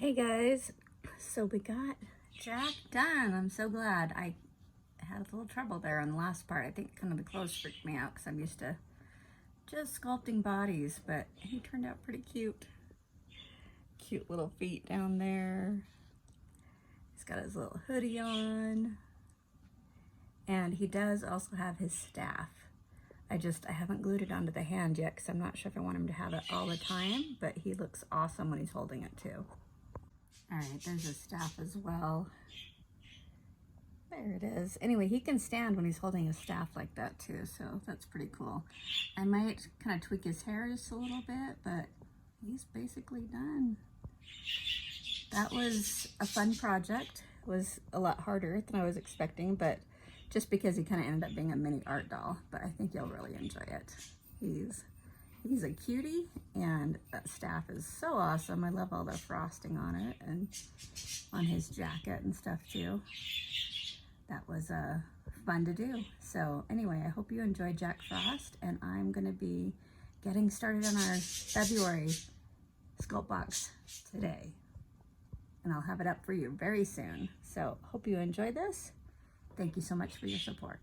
Hey guys, so we got Jack done. I'm so glad. I had a little trouble there on the last part. I think kind of the clothes freaked me out because I'm used to just sculpting bodies, but he turned out pretty cute. Cute little feet down there. He's got his little hoodie on. And he does also have his staff. I haven't glued it onto the hand yet because I'm not sure if I want him to have it all the time, but he looks awesome when he's holding it too. All right, there's his staff as well. There it is. Anyway, he can stand when he's holding his staff like that too, so that's pretty cool. I might kind of tweak his hair just a little bit, but he's basically done. That was a fun project. It was a lot harder than I was expecting, but just because he kind of ended up being a mini art doll, but I think you'll really enjoy it. He's a cutie, and that staff is so awesome. I love all the frosting on it and on his jacket and stuff too. That was fun to do. So anyway, I hope you enjoyed Jack Frost, and I'm gonna be getting started on our February SculptBox today. And I'll have it up for you very soon. So hope you enjoyed this. Thank you so much for your support.